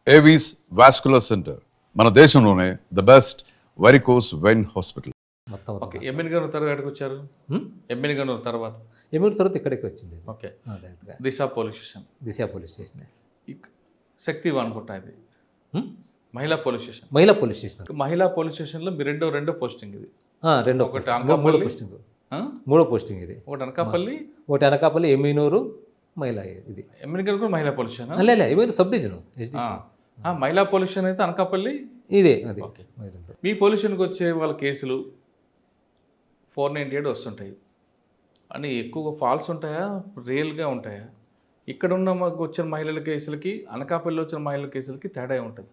Avis vascular centre మన దేశంలోనే the best varicose vein hospital. మొత్తం ఓకే. ఎమ్మిగనూరు తర్వాత ఎక్కడికి వచ్చారు? ఎమ్మిగనూరు తర్వాత ఎమ్మిడి తర్వాత ఇక్కడికి వచ్చింది. ఓకే. డైరెక్ట్గా దిశ పోలీస్ స్టేషన్, దిశ పోలీస్ స్టేషన్, శక్తి అనుకుంటా ఇది మహిళా పోలీస్ స్టేషన్. మహిళా పోలీస్ స్టేషన్, మహిళా పోలీస్ స్టేషన్లో మీ రెండో పోస్టింగ్ ఇది. రెండో ఒకటి పోస్టింగ్, అనకాపల్లి, మూడో పోస్టింగ్, మూడో పోస్టింగ్ ఇది. ఒకటి అనకాపల్లి, ఒకటి అనకాపల్లి, ఎమ్మినూరు మహిళా. ఇది ఎమ్మిగనూరు కూడా మహిళా పోలీస్ స్టేషన్. లేదు, ఎమ్మినూరు సబ్ డివిజన్. మహిళా పోలీస్ స్టేషన్ అయితే అనకాపల్లి ఇదే. అది ఓకే. మీ పోలీస్ స్టేషన్కి వచ్చే వాళ్ళ కేసులు 498 వస్తుంటాయి అని ఎక్కువగా ఫాల్స్ ఉంటాయా, రియల్గా ఉంటాయా? ఇక్కడ ఉన్న మాకు వచ్చిన మహిళల కేసులకి అనకాపల్లిలో వచ్చిన మహిళల కేసులకి తేడా ఉంటుంది.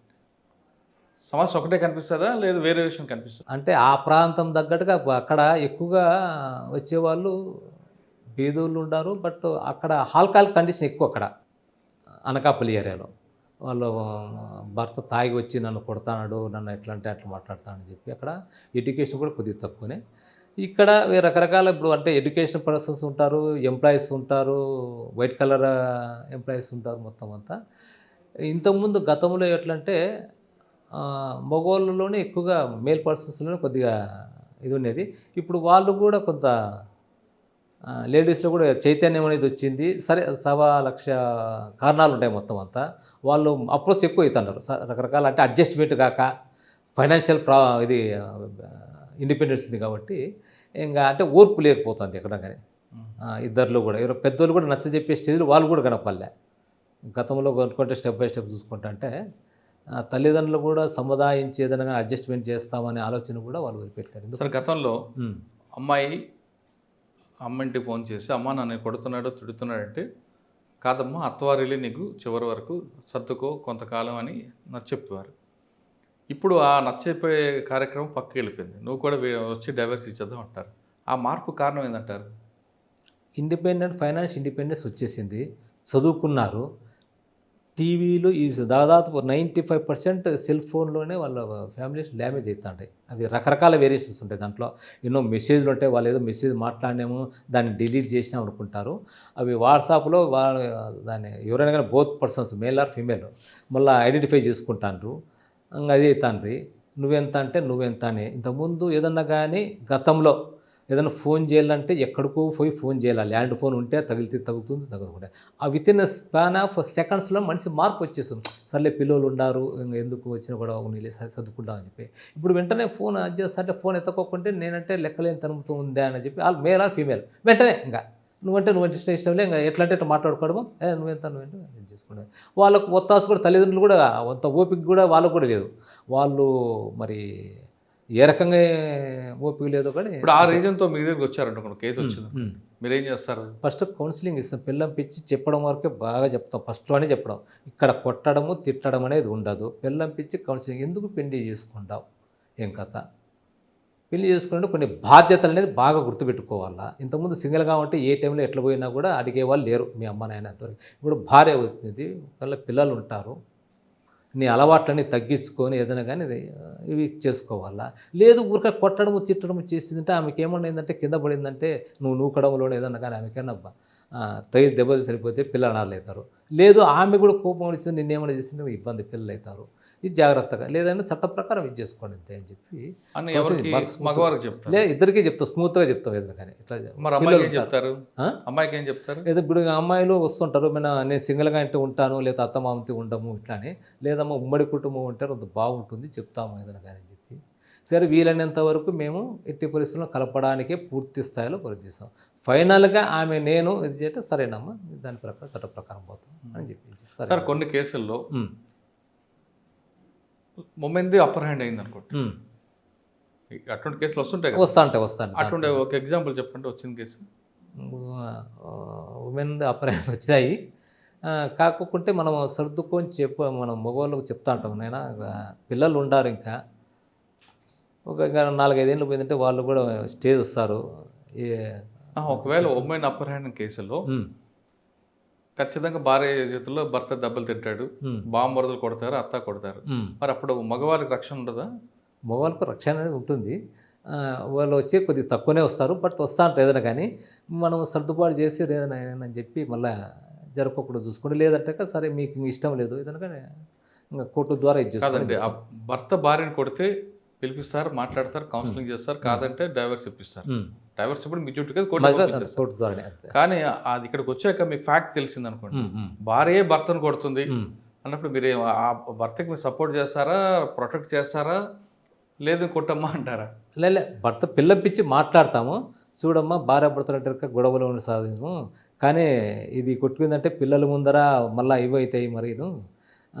సమస్య ఒకటే కనిపిస్తుందా లేదు వేరే విషయం కనిపిస్తుంది? అంటే ఆ ప్రాంతం తగ్గట్టుగా అక్కడ ఎక్కువగా వచ్చేవాళ్ళు బీదోళ్ళు ఉన్నారు. బట్ అక్కడ ఆల్కహాల్ కండిషన్ ఎక్కువ అక్కడ అనకాపల్లి ఏరియాలో. వాళ్ళు భర్త తాగి వచ్చి నన్ను కొడతాడు, నన్ను ఎట్లా అంటే అట్లా మాట్లాడతానని చెప్పి అక్కడ ఎడ్యుకేషన్ కూడా కొద్దిగా తక్కువనే. ఇక్కడ రకరకాల ఇప్పుడు అంటే ఎడ్యుకేషన్ పర్సన్స్ ఉంటారు, ఎంప్లాయీస్ ఉంటారు, వైట్ కలర్ ఎంప్లాయీస్ ఉంటారు, మొత్తం అంతా. ఇంతకుముందు గతంలో ఎట్లంటే మగవాళ్ళలోనే ఎక్కువగా మేల్ పర్సన్స్లోనే కొద్దిగా ఇది ఉండేది. ఇప్పుడు వాళ్ళు కూడా కొంత లేడీస్లో కూడా చైతన్యం అనేది వచ్చింది. సరే, 1,00,000 కారణాలు ఉంటాయి మొత్తం అంతా. వాళ్ళు అప్రోచ్ ఎక్కువ అవుతున్నారు రకరకాల, అంటే అడ్జస్ట్మెంట్ కాక ఫైనాన్షియల్ ఇది ఇండిపెండెన్స్ ఉంది కాబట్టి ఇంకా అంటే ఓర్పు లేకపోతుంది ఎక్కడ కానీ. ఇద్దరిలో కూడా ఎవరో పెద్దోళ్ళు కూడా నచ్చ చెప్పే స్టేజ్లో వాళ్ళు కూడా కనపడలే. గతంలో కొనుక్కుంటే స్టెప్ బై స్టెప్ చూసుకుంటా అంటే తల్లిదండ్రులు కూడా సముదాయించి ఏదైనా అడ్జస్ట్మెంట్ చేస్తామనే ఆలోచన కూడా వాళ్ళు వదిలిపెట్టారు. సరే, గతంలో అమ్మంటికి ఫోన్ చేసి అమ్మ నన్ను కొడుతున్నాడు తిడుతున్నాడు అంటే, కాదమ్మా అత్తవారిల్లి నీకు చివరి వరకు సర్దుకో కొంతకాలం అని నచ్చెప్పేవారు. ఇప్పుడు ఆ నచ్చెప్పే కార్యక్రమం పక్కకి వెళ్ళిపోయింది. నువ్వు కూడా వచ్చి డైవర్స్ ఇచ్చేద్దాం అంటారు. ఆ మార్పు కారణం ఏంటంటారు? ఇండిపెండెంట్ ఫైనాన్స్ ఇండిపెండెన్స్ వచ్చేసింది, చదువుకున్నారు. టీవీలు ఈ దాదాపు 95% సెల్ ఫోన్లోనే వాళ్ళ ఫ్యామిలీస్ డ్యామేజ్ అవుతుంటాయి. అవి రకరకాల వేరియేషన్స్ ఉంటాయి. దాంట్లో ఎన్నో మెసేజ్లు ఉంటాయి. వాళ్ళు ఏదో మెసేజ్ మాట్లాడినాము దాన్ని డిలీట్ చేసినాం అనుకుంటారు. అవి వాట్సాప్లో వాళ్ళు దాన్ని ఎవరైనా కానీ both persons male or female మళ్ళీ ఐడెంటిఫై చేసుకుంటారు. అది తండ్రి నువ్వెంత అంటే నువ్వెంత అని. ఇంతకుముందు ఏదన్నా కానీ గతంలో ఏదైనా ఫోన్ చేయాలంటే ఎక్కడికో పోయి ఫోన్ చేయాలి. ల్యాండ్ ఫోన్ ఉంటే తగులుతుంది తగలకుండా. ఆ విత్ ఇన్ స్పాన్ ఆఫ్ సెకండ్స్లో మనిషి మార్పు వచ్చేస్తుంది. సర్లే పిల్లలు ఉన్నారు, ఇంకా ఎందుకు వచ్చినా కూడా నీళ్ళు సర్దుకుంటామని చెప్పి. ఇప్పుడు వెంటనే ఫోన్ చేస్తా అంటే ఫోన్ ఎత్తుకోకుంటే నేనంటే లెక్కలేని తనుముతూ ఉందా అని చెప్పి వాళ్ళు మేల్ ఆర్ ఫీమేల్ వెంటనే ఇంకా నువ్వంటే ఇష్టంలే ఇంకా ఎట్లా అంటే మాట్లాడుకోవడము, నువ్వెంత చేసుకుంటే వాళ్ళకు ఒత్తాసు కూడా తల్లిదండ్రులు కూడా అంత ఓపిక కూడా వాళ్ళకు కూడా లేదు. వాళ్ళు మరి ఏ రకంగా ఓపిక లేదో కానీ. ఇప్పుడు ఆ రీజన్తో మీ దగ్గరికి వచ్చారంట, కేసు వచ్చింది, మీరేం చేస్తారు? ఫస్ట్ కౌన్సిలింగ్ ఇస్తాం, పిల్లం పిచ్చి చెప్పడం వరకే బాగా చెప్తాం. ఫస్ట్లోనే చెప్పడం, ఇక్కడ కొట్టడము తిట్టడం అనేది ఉండదు. పిల్లం పిచ్చి కౌన్సిలింగ్, ఎందుకు పెళ్లి చేసుకుంటావు, ఏం కథ, పెళ్లి చేసుకుంటే కొన్ని బాధ్యతలు అనేది బాగా గుర్తుపెట్టుకోవాలా. ఇంతకుముందు సింగిల్గా ఉంటే ఏ టైంలో ఎట్లా పోయినా కూడా అడిగేవాళ్ళు లేరు, మీ అమ్మ నాయన అంతవరకు. ఇప్పుడు భార్య అవుతుంది, వాళ్ళ పిల్లలు ఉంటారు, నీ అలవాట్లన్నీ తగ్గించుకొని ఏదైనా కానీ ఇవి చేసుకోవాలా. లేదు ఊరికే కొట్టడము తిట్టడము చేసిందంటే ఆమెకి ఏమన్నా ఏంటంటే కింద పడిందంటే నువ్వు నూకడంలోనే ఏదన్నా కానీ ఆమెకైనా తగిలి దెబ్బలు సరిపోతే పిల్లలు అనాలు అవుతారు. లేదు ఆమె కూడా కోపం వచ్చింది నిన్నేమైనా చేసింది ఇబ్బంది, పిల్లలు అవుతారు. ఇది జాగ్రత్తగా లేదంటే చట్ట ప్రకారం ఇది చేసుకోండి అంతే అని చెప్పి మగవారికి చెప్తారు. లేదు ఇద్దరికీ చెప్తాం, స్మూత్గా చెప్తాం ఏదైనా కానీ. ఇట్లా అమ్మాయికి ఏం చెప్తారు? లేదా ఇప్పుడు అమ్మాయిలు వస్తుంటారు, నేను సింగిల్గా ఇంటి ఉంటాను, లేదా అత్తమామతో ఉండము ఇట్లానే, లేదమ్మా ఉమ్మడి కుటుంబం ఉంటే కొంత బాగుంటుంది చెప్తాము ఏదైనా కానీ అని చెప్పి. సరే వీలైనంత వరకు మేము ఎట్టి పరిస్థితుల్లో కలపడానికే పూర్తి స్థాయిలో ప్రయత్నిస్తాం. ఫైనల్గా ఆమె నేను ఇది చేస్తే సరేనమ్మా దాని ప్రకారం చట్ట ప్రకారం పోతాం అని చెప్పి. సరే, కొన్ని కేసుల్లో మొమెంది అప్పర్ హ్యాండ్ అయింది అనుకోండి, అటువంటి కేసులు వస్తుంటాయి. అటువంటి ఒక ఎగ్జాంపుల్ చెప్పండి, వచ్చిన కేసు. ఉమెన్ అప్పర్ హ్యాండ్ వచ్చాయి, కాకపోతే మనం సర్దుకొని మనం మగవాళ్ళకు చెప్తా ఉంటాం. నైనా పిల్లలు ఉండారు, ఇంకా ఒక 4-5 ఏళ్ళు పోయిందంటే వాళ్ళు కూడా స్టేజ్ వస్తారు. ఒకవేళ ఉమెన్ అప్పర్ హ్యాండ్ కేసులో ఖచ్చితంగా భార్య చేతుల్లో భర్త దెబ్బలు తింటాడు, బాంబరదలు కొడతారు, అత్త కొడతారు, మరి అప్పుడు మగవారికి రక్షణ ఉండదా? మగవాళ్ళకు రక్షణ అనేది ఉంటుంది. వాళ్ళు వచ్చి కొద్దిగా తక్కువనే వస్తారు, బట్ వస్తా ఉంటారు ఏదైనా కానీ. మనం సర్దుబాటు చేసి ఏదైనా అని చెప్పి మళ్ళీ జరపకుండా చూసుకోండి. లేదంటే సరే మీకు ఇష్టం లేదు ఏదైనా కానీ ఇంకా కోర్టు ద్వారా ఇది కాదండి, ఆ చేసుకోవాలి. భర్త భార్యను కొడితే పిలిపిస్తారు, మాట్లాడతారు, కౌన్సిలింగ్ చేస్తారు, కాదంటే డైవర్స్ ఇప్పిస్తారు. డైవర్స్ ఇప్పుడు మీ చుట్టూ కోర్టు పంపించేస్తారు. కోర్టు ద్వారానే అంతే. కానీ అది ఇక్కడికి వచ్చాక మీకు ఫ్యాక్ట్ తెలిసింది అనుకోండి, భార్యే భర్తను కొడుతుంది అన్నప్పుడు మీరు ఆ భర్తకి మీరు సపోర్ట్ చేస్తారా, ప్రొటెక్ట్ చేస్తారా, లేదు కొట్టమ్మా అంటారా? లే భర్త పిల్లంపించి మాట్లాడతాము, చూడమ్మా భార్య భర్తలు అంటే గొడవలు సాధించము, కానీ ఇది కొట్టుకుందంటే పిల్లల ముందర మళ్ళీ ఇవి అవుతాయి, మరీను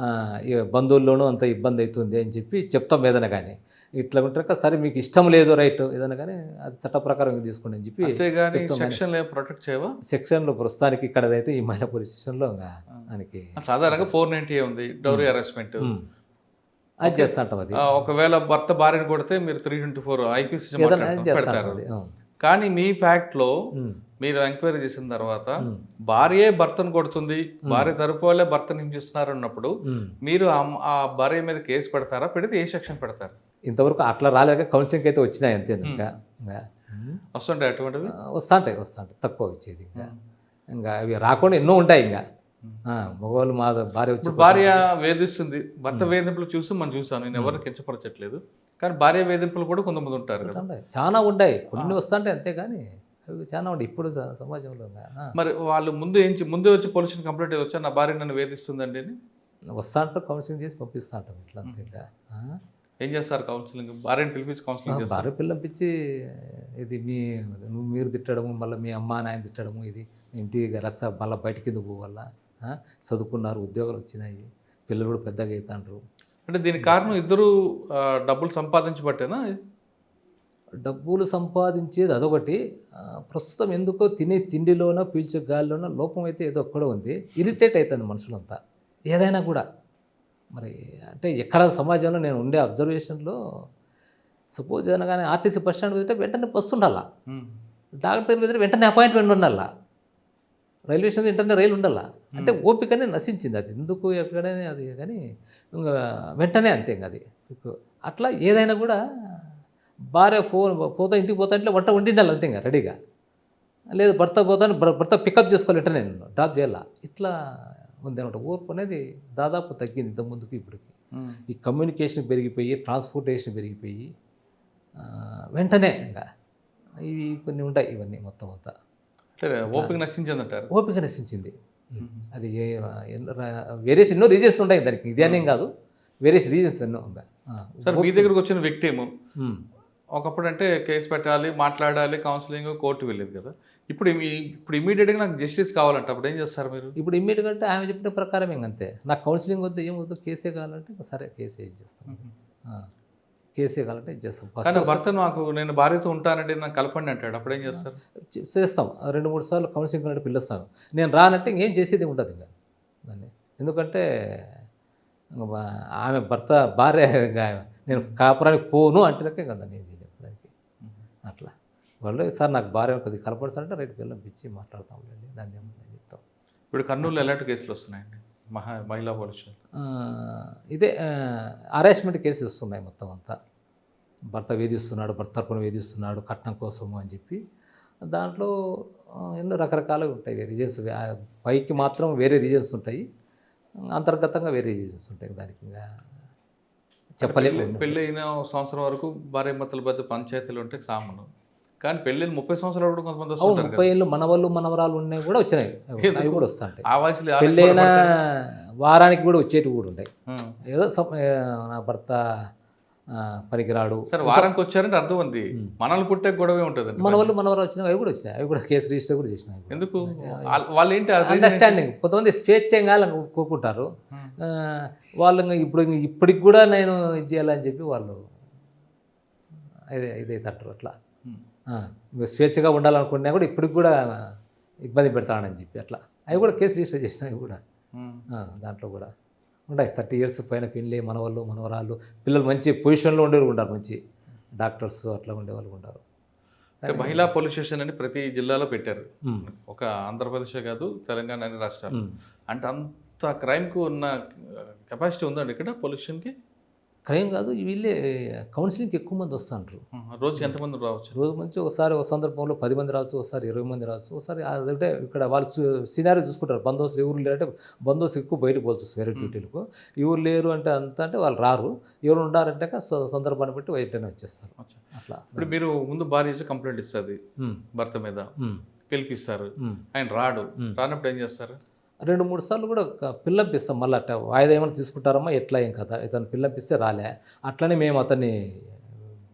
బంధువుల్లోనూ అంత ఇబ్బంది అవుతుంది అని చెప్పి చెప్తాం ఏదైనా కానీ. ఇట్లా ఉంటాక సరే మీకు ఇష్టం లేదు రైట్ ఏదైనా కానీ అది చట్ట ప్రకారం ఇది తీసుకోండి అని చెప్పి అంతేగాని చెప్తాం. సెక్షన్లో ప్రొటెక్ట్ చేయవా? సెక్షన్లో ప్రస్తుతానికి ఇక్కడైతే ఈ మహిళా పోలీస్ స్టేషన్లో ఆయనకి సాధారణంగా 490 ఉంది డౌరీ హెరాస్మెంట్, అది చేస్తా ఉంటాం. అది ఒకవేళ భర్త భార్యను కొడితే మీరు 324 ఐపీసీ ఏదైనా చేస్తా పెడతారు. ఉంటుంది. కానీ మీ ఫ్యాక్ట్ లో మీరు ఎంక్వైరీ చేసిన తర్వాత భార్యే భర్తను కొడుతుంది, భార్య తరపు వాళ్ళే భర్తను హింసిస్తున్నారు అన్నప్పుడు మీరు ఆ భార్య మీద కేసు పెడతారా, పెడితే ఏ సెక్షన్ పెడతారు? ఇంతవరకు అట్లా రాలేక కౌన్సిలింగ్ అయితే వచ్చినాయి అంతే. ఇంకా వస్తుంటాయి అటువంటివి? వస్తాంటాయి తక్కువ వచ్చేది. ఇంకా అవి రాకుండా ఎన్నో ఉంటాయి. ఇంకా మగవాళ్ళు మా భార్య వచ్చి భార్య వేధిస్తుంది, భర్త వేధింపులు చూసి మనం చూసాను, నేను ఎవరిని కించపరచట్లేదు, కానీ భార్య వేధింపులు కూడా కొంతమంది ఉంటారు కదా. చాలా ఉంటాయి, కొన్ని వస్తుంటాయి అంతే, కానీ అవి చాలా ఉంటాయి ఇప్పుడు సమాజంలో. మరి వాళ్ళు ముందే వచ్చి పోలీసుని కంప్లైంట్ ఇవ్వచ్చా, నా భార్య నన్ను వేధిస్తుందండి అని? వస్తా అంటారు, కౌన్సిలింగ్ చేసి పంపిస్తా ఉంటాం ఇట్లా అంతే. ఇంకా ఏం చేస్తారు కౌన్సిలింగ్? భార్యని పిలిపించి కౌన్సిలింగ్ భార్య పిల్లంపించి ఇది మీరు తిట్టడము, మళ్ళీ మీ అమ్మ నాయన తిట్టడము, ఇది ఇంటికి రచ్చ మళ్ళీ బయటికి ఎందుకు పోవాలా, చదువుకున్నారు, ఉద్యోగాలు వచ్చినాయి, పిల్లలు కూడా పెద్దగా అవుతాండ్రు. అంటే దీనికి కారణం ఇద్దరు డబ్బులు సంపాదించబట్టేనా? డబ్బులు సంపాదించేది అదొకటి, ప్రస్తుతం ఎందుకో తినే తిండిలోనో పీల్చే గాలిలోనో లోపం అయితే ఏదో ఒక్కడో ఉంది. ఇరిటేట్ అవుతుంది మనుషులంతా ఏదైనా కూడా. మరి అంటే ఎక్కడ సమాజంలో నేను ఉండే అబ్జర్వేషన్లో సపోజ్ అనగానే ఆర్టీసీ బస్ స్టాండ్ వెళ్తే వెంటనే బస్సు ఉండాలా, డాక్టర్ దగ్గర వెళ్తే వెంటనే అపాయింట్మెంట్ ఉండాలా, రైల్వే స్టేషన్ వెంటనే రైలు ఉండాలా. అంటే ఓపికనే నశించింది అది, ఎందుకు ఎక్కడనే అది, కానీ ఇంకా వెంటనే అంతే. ఇంకా అది అట్లా ఏదైనా కూడా భార్య పోతా ఇంటికి పోతా ఇంట్లో వంట వండిండాలి అంతే, ఇంకా రెడీగా. లేదు భర్త పోతాను, భర్త పికప్ చేసుకోవాలి వెంటనే, నేను డ్రాప్ చేయాలా, ఇట్లా ఉంది అనమాట. ఓర్పు అనేది దాదాపు తగ్గింది ఇంత ముందుకు ఇప్పటికి. ఈ కమ్యూనికేషన్ పెరిగిపోయి, ట్రాన్స్పోర్టేషన్ పెరిగిపోయి, వెంటనే ఇంకా ఇవి కొన్ని ఉంటాయి. ఇవన్నీ మొత్తం అంతా ఓపిక నశించింది అంటారు. ఓపిక నశించింది. అది వేరియస్ ఎన్నో రీజన్స్ ఉంటాయి దానికి, ఇది అనేం కాదు, వేరియస్ రీజన్స్ ఎన్నో ఉంటాయి. సార్ మీ దగ్గరకు వచ్చిన వ్యక్తి ఏమో ఒకప్పుడు అంటే కేసు పెట్టాలి, మాట్లాడాలి, కౌన్సిలింగ్, కోర్టు వెళ్ళేది కదా. ఇప్పుడు ఇమీడియట్గా నాకు జస్టిస్ కావాలంటే అప్పుడు ఏం చేస్తారు మీరు? ఇప్పుడు ఇమీడియట్గా అంటే ఆమె చెప్పిన ప్రకారం అంతే, నాకు కౌన్సిలింగ్ వద్దు, ఏం వద్దు, కేసే కావాలంటే సరే కేసే ఇచ్చేస్తాను, కేసే కావాలంటే ఇచ్చేస్తాం. కానీ భర్త నేను భార్యతో ఉంటానంటే నాకు కలపండి అంటాడు, అప్పుడు ఏం చేస్తారు? చేస్తాం, 2-3 సార్లు కౌన్సిలింగ్ అంటే పిలుస్తాను. నేను రానంటే ఇంకేం చేసేది ఉండదు ఇంకా దాన్ని, ఎందుకంటే ఆమె భార్య నేను కాపురానికి పోను అంటేనకే కదా నేను చెప్పడానికి. అట్లా వాళ్ళు సార్ నాకు భార్య కొద్దిగా కలపడతారంటే రైట్ పిల్లంపించి మాట్లాడతాంలేండి, దాన్ని ఏమని చెప్తాం. ఇప్పుడు కర్నూలులో ఎలాంటి కేసులు వస్తున్నాయండి మహిళా పోలీసు? ఇదే హరాస్మెంట్ కేసెస్ వస్తున్నాయి మొత్తం అంతా. భర్త వేధిస్తున్నాడు, భర్త తరపున వేధిస్తున్నాడు కట్నం కోసము అని చెప్పి, దాంట్లో ఎన్నో రకరకాలుగా ఉంటాయి రీజన్స్. పైకి మాత్రం వేరే రీజన్స్ ఉంటాయి, అంతర్గతంగా వేరే రీజన్స్ ఉంటాయి. దానికి ఇంకా చెప్పలేము. పెళ్ళి అయిన సంవత్సరం వరకు భార్య భర్తల మధ్య పంచాయతీలు ఉంటే సామాను, కానీ పెళ్ళిని 30 సంవత్సరాలు కూడా కొంతమంది వస్తుంటారు. 30 ఏళ్ళు మనవాళ్ళు మనవరాలు ఉన్నాయి కూడా వచ్చినాయి, అవి కూడా వస్తుంటాయి. ఆ వయసులో పెళ్ళైన వారానికి కూడా వచ్చేటివి కూడా ఉంటాయి. ఏదో నా భర్త పనికిరాడు సరే వారానికి వచ్చారంటే అర్థం ఉంది, మనల్ని పుట్టే గొడవే ఉంటుంది. మనవాళ్ళు మనవరాలు వచ్చినా అవి కూడా వచ్చినాయి, అవి కూడా కేసు రిజిస్టర్ కూడా చేసినాయి. ఎందుకు? వాళ్ళు ఏంటి అండర్స్టాండింగ్, కొంతమంది స్వేచ్ఛంగా కోరుకుంటారు వాళ్ళు. ఇప్పటికి కూడా నేను ఇది చేయాలని చెప్పి వాళ్ళు ఇదైతే అంటారు. అట్లా స్వేచ్ఛగా ఉండాలనుకున్నా కూడా ఇప్పటికి కూడా ఇబ్బంది పెడతానని చెప్పి అట్లా అవి కూడా కేసు రిజిస్టర్ చేసినాయి కూడా. దాంట్లో కూడా ఉంటాయి 30 years పైన పెళ్ళి, మనవాళ్ళు మనవరాళ్ళు, పిల్లలు మంచి పొజిషన్లో ఉండేవాళ్ళు ఉంటారు, మంచి డాక్టర్స్ అట్లా ఉండేవాళ్ళు ఉంటారు. మహిళా పోలీస్ స్టేషన్ అని ప్రతి జిల్లాలో పెట్టారు, ఒక ఆంధ్రప్రదేశే కాదు తెలంగాణ అన్ని రాష్ట్రాలు. అంటే అంత క్రైమ్కు ఉన్న కెపాసిటీ ఉందండి ఇక్కడ పోలీస్ స్టేషన్కి? క్రైమ్ కాదు, వీళ్ళే కౌన్సిలింగ్కి ఎక్కువ మంది వస్తుంటారు. రోజుకి ఎంతమంది రావచ్చు? రోజు మంచి ఒకసారి ఒక సందర్భంలో 10 మంది రావచ్చు, ఒకసారి 20 మంది రావచ్చు, ఒకసారి అదంటే ఇక్కడ వాళ్ళు సినారీ చూసుకుంటారు. బందోబస్తు ఎవరు లేరంటే బందోబస్తు ఎక్కువ బయటకు పోవచ్చు వేరే డ్యూటీలకు. ఎవరు లేరు అంటే అంటే వాళ్ళు రారు, ఎవరు ఉన్నారంటే సందర్భాన్ని బట్టి వెంటనే వచ్చేస్తారు. అట్లా ఇప్పుడు మీరు ముందు భార్య కంప్లైంట్ ఇస్తుంది ఉమ్, భర్త మీద, ఉమ్, పిలిపిస్తారు, ఉమ్. ఆయన రాడు, రానప్పుడు ఏం చేస్తారు? 2-3 సార్లు కూడా పిల్లంపిస్తాం. మళ్ళీ అట్లా వాయిదా ఏమైనా తీసుకుంటారమ్మా ఎట్లా ఏం కదా, ఇతను పిల్లంపిస్తే రాలే, అట్లనే మేము అతన్ని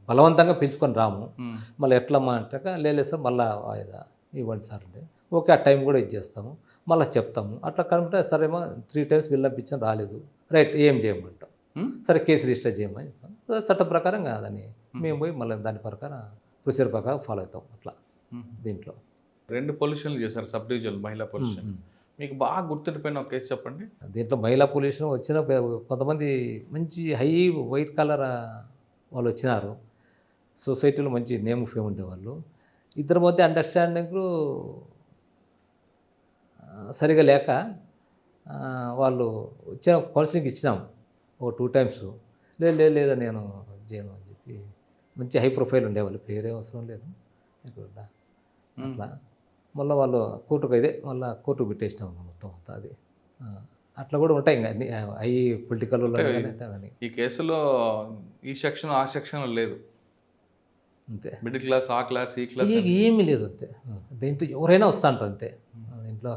బలవంతంగా పిలుచుకొని రాము. మళ్ళీ ఎట్లమ్మా అంటాక లేదు సార్ మళ్ళీ వాయిదా ఇవ్వండి సార్ అంటే ఓకే, ఆ టైం కూడా ఇచ్చేస్తాము, మళ్ళీ చెప్తాము. అట్లా కనుక సరేమో 3 టైమ్స్ పిల్లంపించాను రాలేదు, రైట్ ఏం చేయమంటాం, సరే కేసు రిజిస్టర్ చేయమని చెప్తాం. చట్ట ప్రకారం కాదని మేము పోయి మళ్ళీ దాని ప్రకారం ప్రొసీజర్ ప్రకారం ఫాలో అవుతాం. అట్లా దీంట్లో 2 పొల్యూషన్లు చేశారు సబ్ డివిజన్ మహిళా పొల్యూషన్. మీకు బాగా గుర్తుండిపోయిన ఒక కేసు చెప్పండి. దీంట్లో మహిళా పొల్యూషన్ వచ్చిన కొంతమంది మంచి హై వైట్ కలర్ వాళ్ళు వచ్చినారు, సొసైటీలో మంచి నేమ్ ఫేమ్ ఉండేవాళ్ళు. ఇద్దరి మధ్య అండర్స్టాండింగ్లు సరిగా లేక వాళ్ళు వచ్చిన కౌన్సిలింగ్ ఇచ్చినాం ఒక 2 టైమ్స్. లేదా నేను చేయను అని చెప్పి మంచి హై ప్రొఫైల్ ఉండేవాళ్ళు, పేరే అవసరం లేదు ఇక్కడ. అట్లా మళ్ళీ వాళ్ళు కోర్టుకు మళ్ళీ కోర్టుకు పెట్టేసినాం మొత్తం అంతా. అది అట్లా కూడా ఉంటాయి ఇంకా హై పొలిటికల్ కానీ. ఈ కేసులో ఈ సెక్షన్ ఆ సెక్షన్ లేదు, అంతే. మిడిల్ క్లాస్, ఆ క్లాస్, ఈ క్లాస్ ఏమీ లేదు, అంతే. దీంట్లో ఎవరైనా వస్తా అంటారు అంతే. దీంట్లో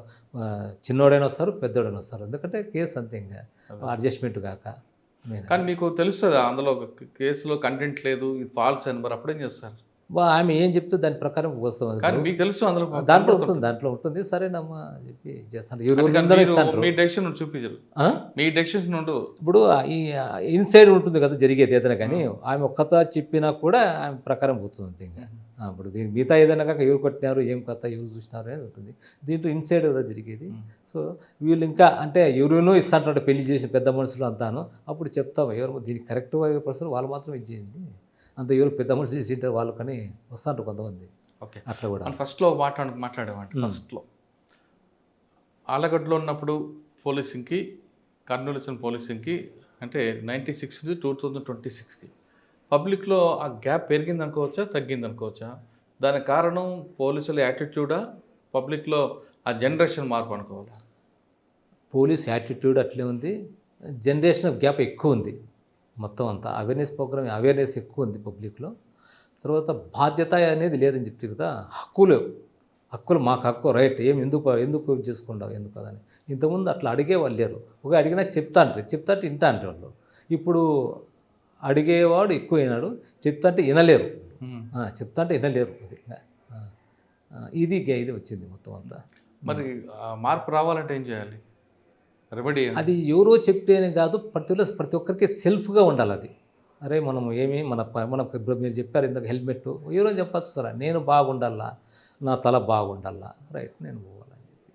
చిన్నోడైనా వస్తారు, పెద్దోడైనా వస్తారు, ఎందుకంటే కేసు అంతే ఇంకా అడ్జస్ట్మెంట్ కాక. కానీ మీకు తెలుస్తుందా అందులో కేసులో కంటెంట్ లేదు, ఇది ఫాల్స్ అని, మరి అప్పుడేం చేస్తారు? ఆమె ఏం చెప్తే దాని ప్రకారం వస్తుంది. కానీ మీకు తెలుసు అందులో దాంట్లో ఉంటుంది సరేనమ్మా అని చెప్పి చేస్తాను. మీ డెసిషన్ చూపించరు, మీ డెసిషన్ ఉండదు. ఇప్పుడు ఈ ఇన్సైడ్ ఉంటుంది కదా జరిగేది ఏదైనా, కానీ ఆమె ఒక్కత చెప్పినా కూడా ఆమె ప్రకారం పోతుంది అంతే. ఇంకా ఇప్పుడు దీని మిగతా ఏదైనా కాక ఎవరు కొట్టినారు, ఏం కథ, ఎవరు చూసినారు అనేది ఉంటుంది. దీంట్లో ఇన్సైడ్ కదా జరిగేది. సో వీళ్ళు ఇంకా అంటే ఎవరినో ఇస్తాంటారు పెళ్లి చేసిన పెద్ద మనుషులు అంతాను, అప్పుడు చెప్తాము ఎవరు దీనికి కరెక్ట్ పర్సన్ వాళ్ళు మాత్రం ఇది చేయండి, అంత ఎవరు పెద్ద మనుషులు చేసింటారు వాళ్ళు, కానీ వస్తాంటారు కొంతమంది. ఓకే, అట్లా కూడా ఫస్ట్లో మాట్లాడేవాడి. ఫస్ట్లో ఆలగడ్డలో ఉన్నప్పుడు పోలీసింగ్కి, కర్నూలు వచ్చిన పోలీసింగ్కి అంటే 96 నుంచి 2026కి పబ్లిక్లో ఆ గ్యాప్ పెరిగింది అనుకోవచ్చా, తగ్గింది అనుకోవచ్చా? దానికి కారణం పోలీసుల యాటిట్యూడా, పబ్లిక్లో ఆ జనరేషన్ మార్పు అనుకోవాలా? పోలీస్ యాటిట్యూడ్ అట్లే ఉంది, జనరేషన్ గ్యాప్ ఎక్కువ ఉంది. మొత్తం అంతా అవేర్నెస్ ప్రోగ్రామ్, అవేర్నెస్ ఎక్కువ ఉంది పబ్లిక్లో. తర్వాత బాధ్యత అనేది లేదని చెప్తే కదా, హక్కులు మాకు హక్కు, రైట్, ఎందుకు చేసుకుంటావు, ఎందుకు కదని. ఇంతకుముందు అట్లా అడిగేవాళ్ళు లేరు. ఒక అడిగినా చెప్తా అంటే వింటా అంటే వాళ్ళు. ఇప్పుడు అడిగేవాడు ఎక్కువైనాడు, చెప్తా అంటే వినలేరు, ఇది వచ్చింది మొత్తం అంతా. మరి మార్పు రావాలంటే ఏం చేయాలి? రెమెడీ అది ఎవరో చెప్తేనే కాదు, ప్రతి ఒక్కరికి సెల్ఫ్గా ఉండాలి అది. అరే మనం మన మీరు చెప్పారు ఇందాక హెల్మెట్, ఎవరో చెప్పచ్చు సార్, నేను బాగుండాలా, నా తల బాగుండాలా, రైట్, నేను పోవాలని చెప్పి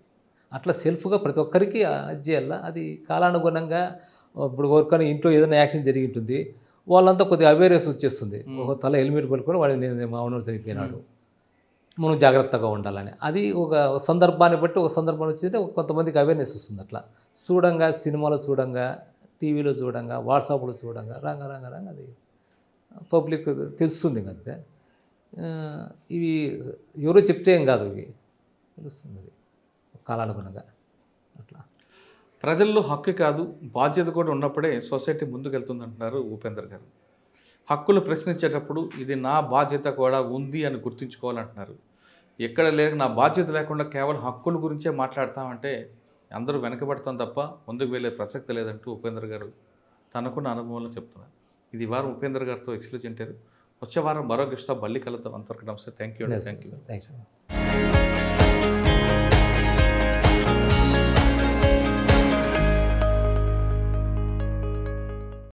అట్లా సెల్ఫ్గా ప్రతి ఒక్కరికి అది చేయాలా. అది కాలానుగుణంగా ఇప్పుడు ఎవరికైనా ఇంట్లో ఏదైనా యాక్సిడెంట్ జరిగి ఉంటుంది, వాళ్ళంతా కొద్దిగా అవేర్నెస్ వచ్చేస్తుంది. ఒక తల హెల్మెట్ పెట్టుకొని వాడు నేను మా ఓనర్ చనిపోయినాడు, మనం జాగ్రత్తగా ఉండాలని. అది ఒక సందర్భాన్ని బట్టి ఒక సందర్భం వచ్చిందంటే కొంతమందికి అవేర్నెస్ వస్తుంది. అట్లా చూడంగా, సినిమాలో చూడంగా, టీవీలో చూడంగా, వాట్సాప్లో చూడంగా రంగ అది పబ్లిక్ తెలుస్తుంది అంతే. ఇవి ఎవరో చెప్తే ఏం కాదు, ఇవి తెలుస్తుంది అది కాలానుగుణంగా. అట్లా ప్రజల్లో హక్కు కాదు బాధ్యత కూడా ఉన్నప్పుడే సొసైటీ ముందుకెళ్తుంది అంటున్నారు ఉపేందర్ గారు. హక్కులు ప్రశ్నించేటప్పుడు ఇది నా బాధ్యత కూడా ఉంది అని గుర్తుంచుకోవాలంటున్నారు. ఎక్కడ నా బాధ్యత లేకుండా కేవలం హక్కుల గురించే మాట్లాడతామంటే అందరూ వెనకబడతాం తప్ప ముందుకు వెళ్ళే ప్రసక్తి లేదంటూ ఉపేందర్ గారు తనకున్న అనుభవంలో చెప్తున్నారు. ఇది వారం ఉపేందర్ గారితో ఎక్స్క్లూజ్ అంటారు. వచ్చే వారం మరో గిస్తా బల్లి కలుద్దాం. అంతవరకు నమస్తే. Thank you. Thank you.